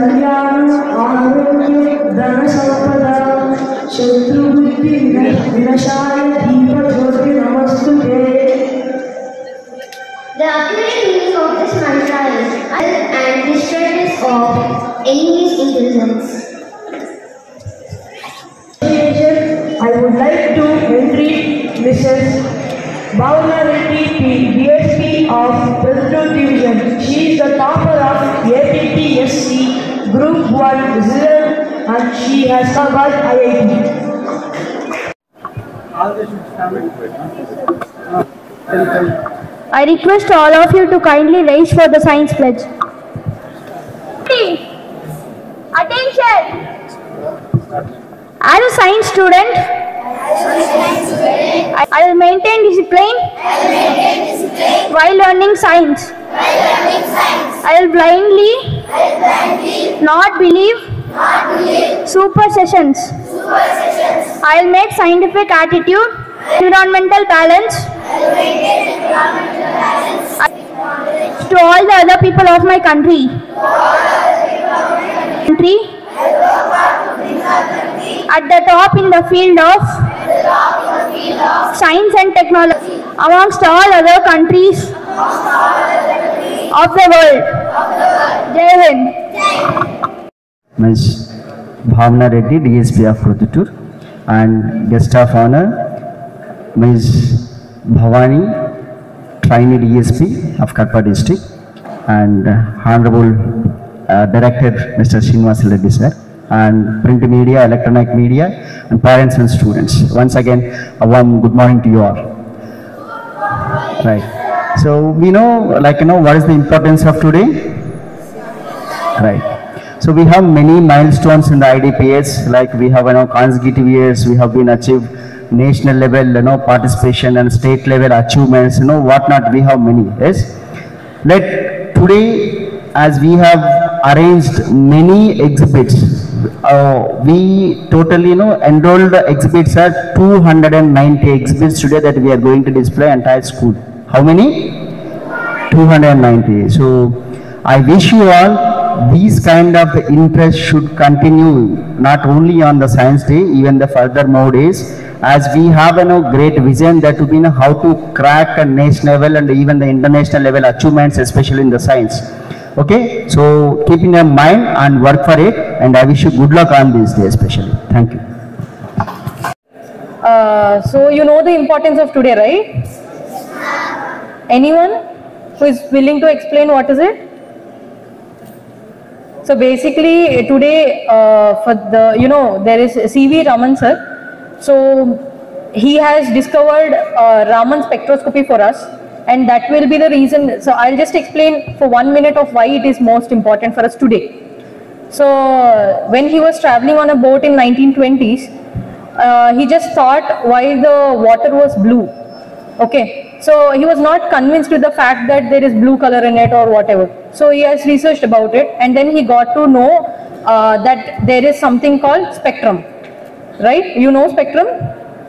कल्याण आरोग्य धन संपदा शत्रुबुद्धि विनाशाय दीपज्योति नमस्तुते. The accurate meaning of this mantra is and distress of enemies' intelligence. I would like to entreat Mrs. Bhavna Reddy, DSP of Pradut Division. She is the topper of APTSC Group 1 Zealand and she has covered IIT. I request all of you to kindly rise for the science pledge. Attention! As a science student, I will maintain discipline while learning science. I will blindly not believe superstitions. I will make scientific attitude, environmental balance to all the other people of my country. At the top in the field of science and technology amongst all other countries of the world. Jai Hind. Ms. Bhavna Reddy, DSP of Pradut, and guest of honor Ms. Bhavani, trainee DSP of Kadapa district, and Honorable Director Mr. Srinivas Reddy sir, and print media, electronic media, and parents and students. Once again, a warm good morning to you all. Right. So we know, what is the importance of today? Right. So we have many milestones in the IDPS, like we have, consecutive years, we have been achieved national level, participation and state level achievements, whatnot, we have many, yes. Let today, as we have arranged many exhibits, we totally, enrolled exhibits at 290 exhibits today that we are going to display entire school. How many? 290. So I wish you all these kind of interest should continue not only on the science day, even the further more days, as we have a great vision that to be how to crack a national level and even the international level achievements, especially in the science. Okay, so keep in your mind and work for it, and I wish you good luck on this day especially. Thank you. So you know the importance of today, right? Anyone who is willing to explain what is it? So basically today for the, there is C.V. Raman sir. So he has discovered Raman spectroscopy for us, and that will be the reason. So I'll just explain for 1 minute of why it is most important for us today. So when he was traveling on a boat in 1920s, he just thought why the water was blue. Okay, so he was not convinced with the fact that there is blue color in it or whatever. So he has researched about it, and then he got to know that there is something called spectrum, right? You know spectrum?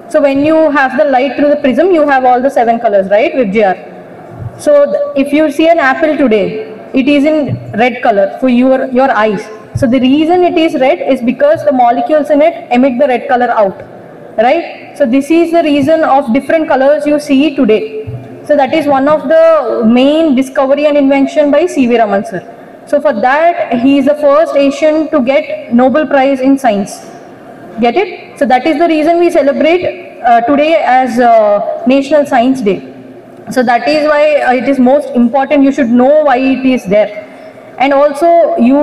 So when you have the light through the prism, you have all the 7 colors, right, with GR. So if you see an apple today, it is in red color for your eyes. So the reason it is red is because the molecules in it emit the red color out, right? So this is the reason of different colors you see today. So that is one of the main discovery and invention by C.V. Raman sir. So for that, he is the first Asian to get Nobel Prize in Science. Get it? So that is the reason we celebrate today as National Science Day. So that is why it is most important. You should know why it is there. And also you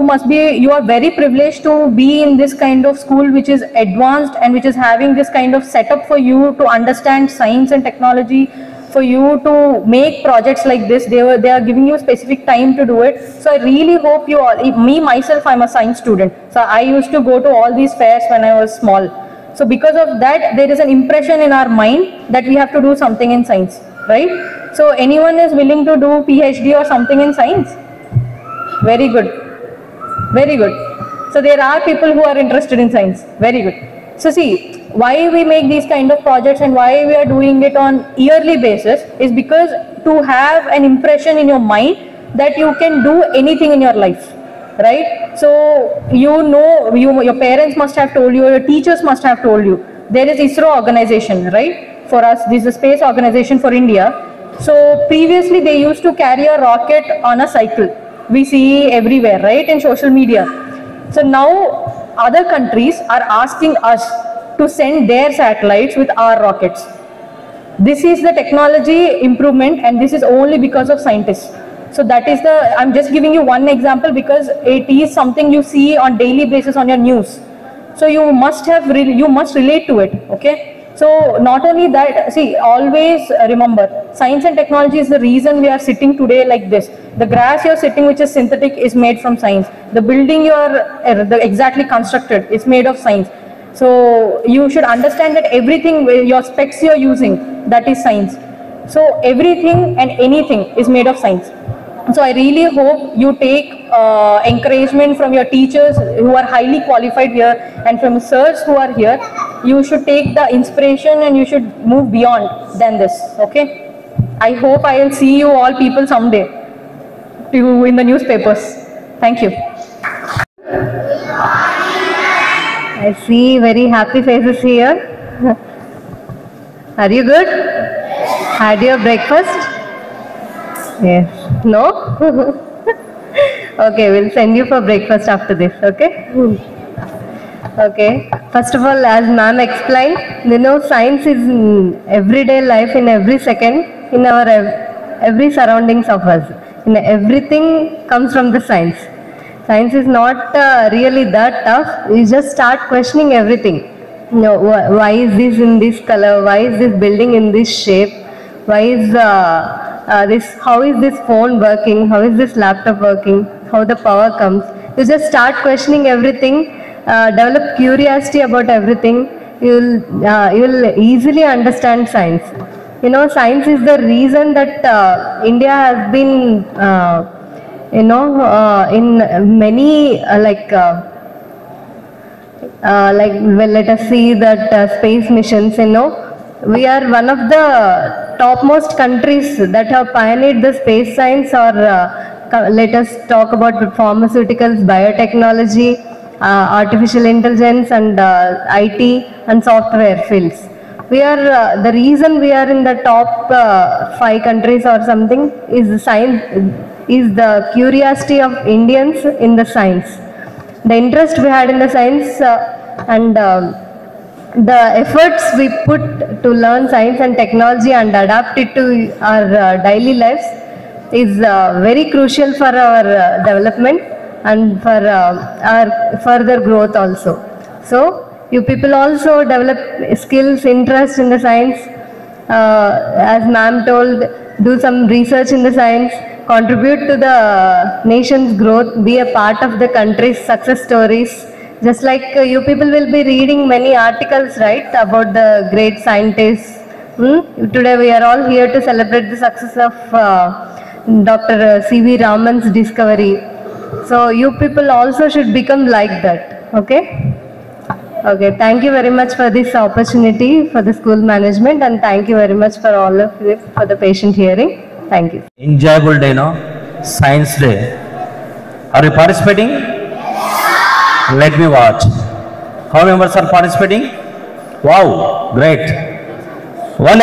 are very privileged to be in this kind of school which is advanced and which is having this kind of setup for you to understand science and technology, for you to make projects like this. They are giving you specific time to do it. So I really hope you all, me myself, I'm a science student. So I used to go to all these fairs when I was small. So because of that, there is an impression in our mind that we have to do something in science, right? So anyone is willing to do PhD or something in science? Very good. Very good. So there are people who are interested in science. Very good. So see, why we make these kind of projects and why we are doing it on yearly basis is because to have an impression in your mind that you can do anything in your life, right? So your parents must have told you, your teachers must have told you. There is ISRO organization, right? For us, this is a space organization for India. So previously they used to carry a rocket on a cycle. We see everywhere, right, in social media. So now other countries are asking us to send their satellites with our rockets. This is the technology improvement, and this is only because of scientists. So that is I'm just giving you one example because it is something you see on daily basis on your news. So you must relate to it, okay? So not only that, see, always remember, science and technology is the reason we are sitting today like this. The grass you're sitting, which is synthetic, is made from science. The building you are exactly constructed is made of science. So you should understand that everything, your specs you're using, that is science. So everything and anything is made of science. So I really hope you take encouragement from your teachers who are highly qualified here, and from sirs who are here. You should take the inspiration and you should move beyond than this, okay? I hope I will see you all people someday in the newspapers. Thank you. I see very happy faces here. Are you good? Had your breakfast? Yes. No? Okay, we'll send you for breakfast after this, okay? Okay. First of all, as ma'am explained, science is in everyday life, in every second, in our every surroundings of us. In everything comes from the science. Science is not really that tough. You just start questioning everything. Why is this in this color? Why is this building in this shape? Why is how is this phone working? How is this laptop working? How the power comes? You just start questioning everything. Develop curiosity about everything. You'll easily understand science. Science is the reason that India has been, in many let us see that space missions. We are one of the topmost countries that have pioneered the space science, or let us talk about pharmaceuticals, biotechnology, artificial intelligence, and IT and software fields. We are the reason we are in the top 5 countries or something is the science, is the curiosity of Indians in the science, the interest we had in the science, and the efforts we put to learn science and technology and adapt it to our daily lives is very crucial for our development and for our further growth also. So you people also develop skills, interest in the science, as ma'am told, do some research in the science, contribute to the nation's growth, be a part of the country's success stories. Just like you people will be reading many articles, right, about the great scientists. Today we are all here to celebrate the success of Dr. C.V. Raman's discovery. So you people also should become like that, okay? Okay, thank you very much for this opportunity for the school management, and thank you very much for all of you for the patient hearing. Thank you. Enjoyable day, no? Science Day. Are you participating? Let me watch. How many members are participating? Wow, great. One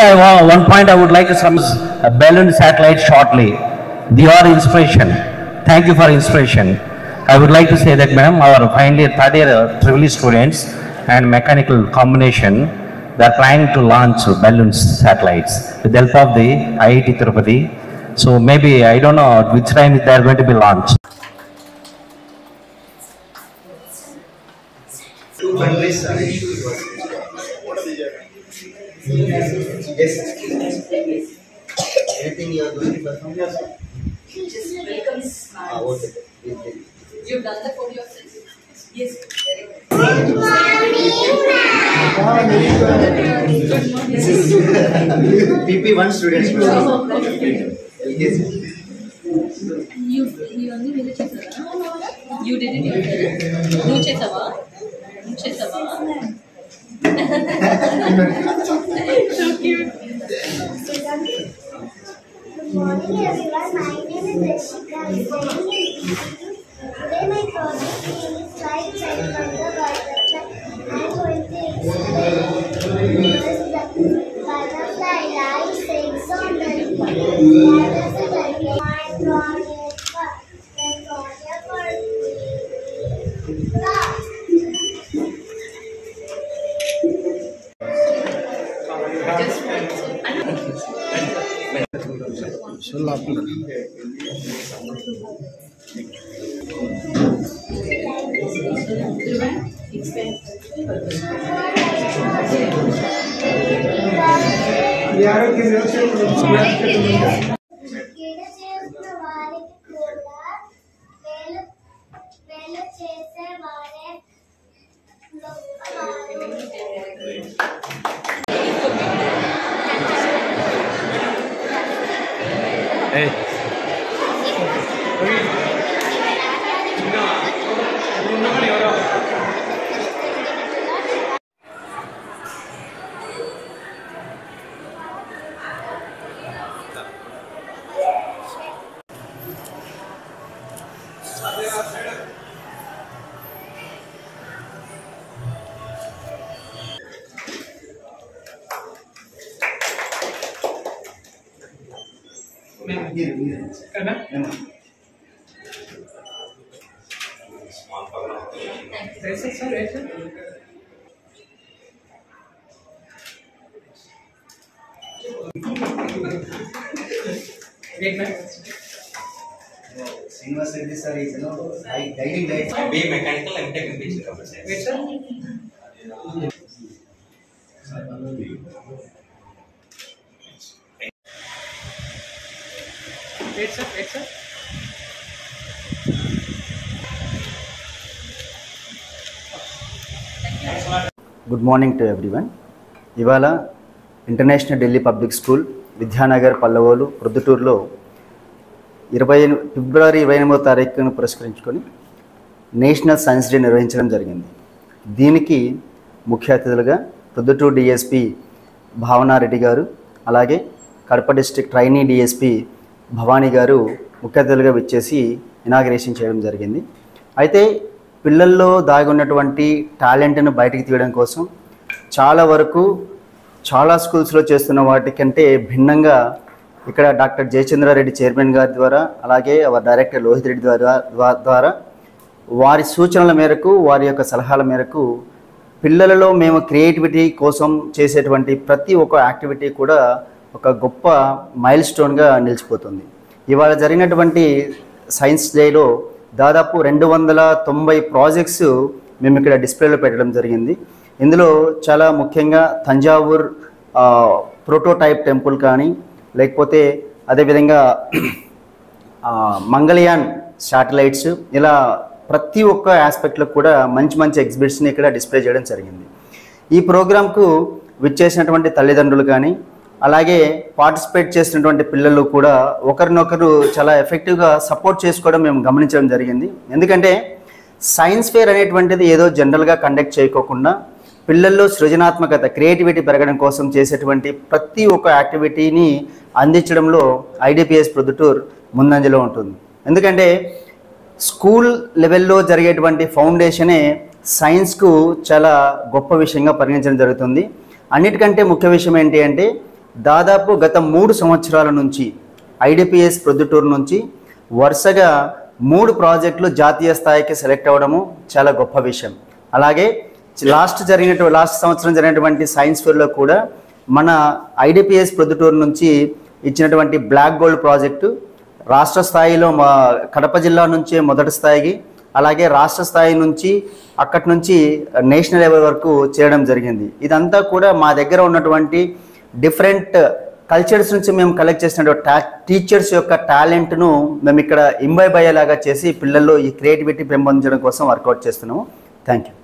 point I would like to summarize a balloon satellite shortly. Your inspiration. Thank you for inspiration. I would like to say that, ma'am, our final year, third year triple students and mechanical combination, they are planning to launch balloon satellites with the help of the IIT Tirupati. So maybe, I don't know which time they are going to be launched. Two countries are issued. Yes. Anything you are going to perform? Yes. Just welcome smile. Okay. You've done that for yourself? Yes. Good morning, This is PP1 students. Yes. You only did it yourself. You did it yourself. You chesava. So cute. Good morning, everyone. My name is Rishika. Today my inside from the butterfly. I'm going to explain butterfly lies eggs on the leaf. That is the like my drawing Srinivas Reddy sir is guiding light. Be mechanical and tech in teaching computer science. Wait, sir. Wait, sir. Good morning to everyone. ఇవాళ international Delhi public school Vidyanagar Pallavolu ప్రొద్దుటూరులో February 28వ తారీఖును పురస్కరించుకొని national science day నిర్వహించడం జరిగింది. దీనికి ముఖ్య అతిథులుగా Proddatur DSP Bhavanareddy గారు, అలాగే Kadapa district trainee DSP Bhavani గారు ముఖ్య అతిథులుగా విచ్చేసి ఇనాగరేషన్ చేయడం జరిగింది. అయితే పిల్లల్లో దాగి ఉన్నటువంటి టాలెంట్ను బయటికి తీయడం కోసం చాలా స్కూల్స్లో చేస్తున్న వాటికంటే భిన్నంగా ఇక్కడ డాక్టర్ జయచంద్రారెడ్డి చైర్మన్ గారి ద్వారా, అలాగే వారి డైరెక్టర్ లోహిత్ రెడ్డి ద్వారా వారి సూచనల మేరకు, వారి యొక్క సలహాల మేరకు పిల్లలలో మేము క్రియేటివిటీ కోసం చేసేటువంటి ప్రతి ఒక్క యాక్టివిటీ కూడా ఒక గొప్ప మైల్ స్టోన్గా నిలిచిపోతుంది. ఇవాళ జరిగినటువంటి సైన్స్ డేలో దాదాపు 290 ప్రాజెక్ట్స్ మేము ఇక్కడ డిస్ప్లేలో పెట్టడం జరిగింది. ఇందులో చాలా ముఖ్యంగా తంజావూర్ ప్రోటోటైప్ టెంపుల్ కానీ, లేకపోతే అదేవిధంగా మంగళయాన్ శాటిలైట్స్, ఇలా ప్రతి ఒక్క ఆస్పెక్ట్లో కూడా మంచి ఎగ్జిబిట్స్ని ఇక్కడ డిస్ప్లే చేయడం జరిగింది. ఈ ప్రోగ్రాంకు విచ్చేసినటువంటి తల్లిదండ్రులు కానీ, అలాగే పార్టిసిపేట్ చేసినటువంటి పిల్లలు కూడా ఒకరినొకరు చాలా ఎఫెక్టివ్గా సపోర్ట్ చేసుకోవడం మేము గమనించడం జరిగింది. ఎందుకంటే సైన్స్ ఫేర్ అనేటువంటిది ఏదో జనరల్గా కండక్ట్ చేయకోకుండా పిల్లల్లో సృజనాత్మకత, క్రియేటివిటీ పెరగడం కోసం చేసేటువంటి ప్రతి ఒక్క యాక్టివిటీని అందించడంలో ఐడిపిఎస్ ప్రొద్దుటూరు ముందంజలో ఉంటుంది. ఎందుకంటే స్కూల్ లెవెల్లో జరిగేటువంటి ఫౌండేషనే సైన్స్కు చాలా గొప్ప విషయంగా పరిగణించడం జరుగుతుంది. అన్నిటికంటే ముఖ్య విషయం ఏంటి అంటే దాదాపు గత 3 సంవత్సరాల నుంచి ఐడిపిఎస్ ప్రొద్దుటూరు నుంచి వరుసగా 3 ప్రాజెక్టులు జాతీయ స్థాయికి సెలెక్ట్ అవ్వడము చాలా గొప్ప విషయం. అలాగే లాస్ట్ సంవత్సరం జరిగినటువంటి సైన్స్ ఫేర్లో కూడా మన ఐడిపిఎస్ ప్రొద్దుటూరు నుంచి ఇచ్చినటువంటి బ్లాక్ గోల్డ్ ప్రాజెక్టు రాష్ట్ర స్థాయిలో కడప జిల్లా నుంచే మొదటి స్థాయికి, అలాగే రాష్ట్ర స్థాయి నుంచి అక్కడి నుంచి నేషనల్ లెవెల్ వరకు చేయడం జరిగింది. ఇదంతా కూడా మా దగ్గర ఉన్నటువంటి డిఫరెంట్ కల్చర్స్ నుంచి మేము కలెక్ట్ చేసినటువంటి టీచర్స్ యొక్క టాలెంట్ను మేము ఇక్కడ ఇంబైబ్ అయ్యేలాగా చేసి పిల్లల్లో ఈ క్రియేటివిటీ పెంపొందించడం కోసం వర్కౌట్ చేస్తున్నాము. Thank you.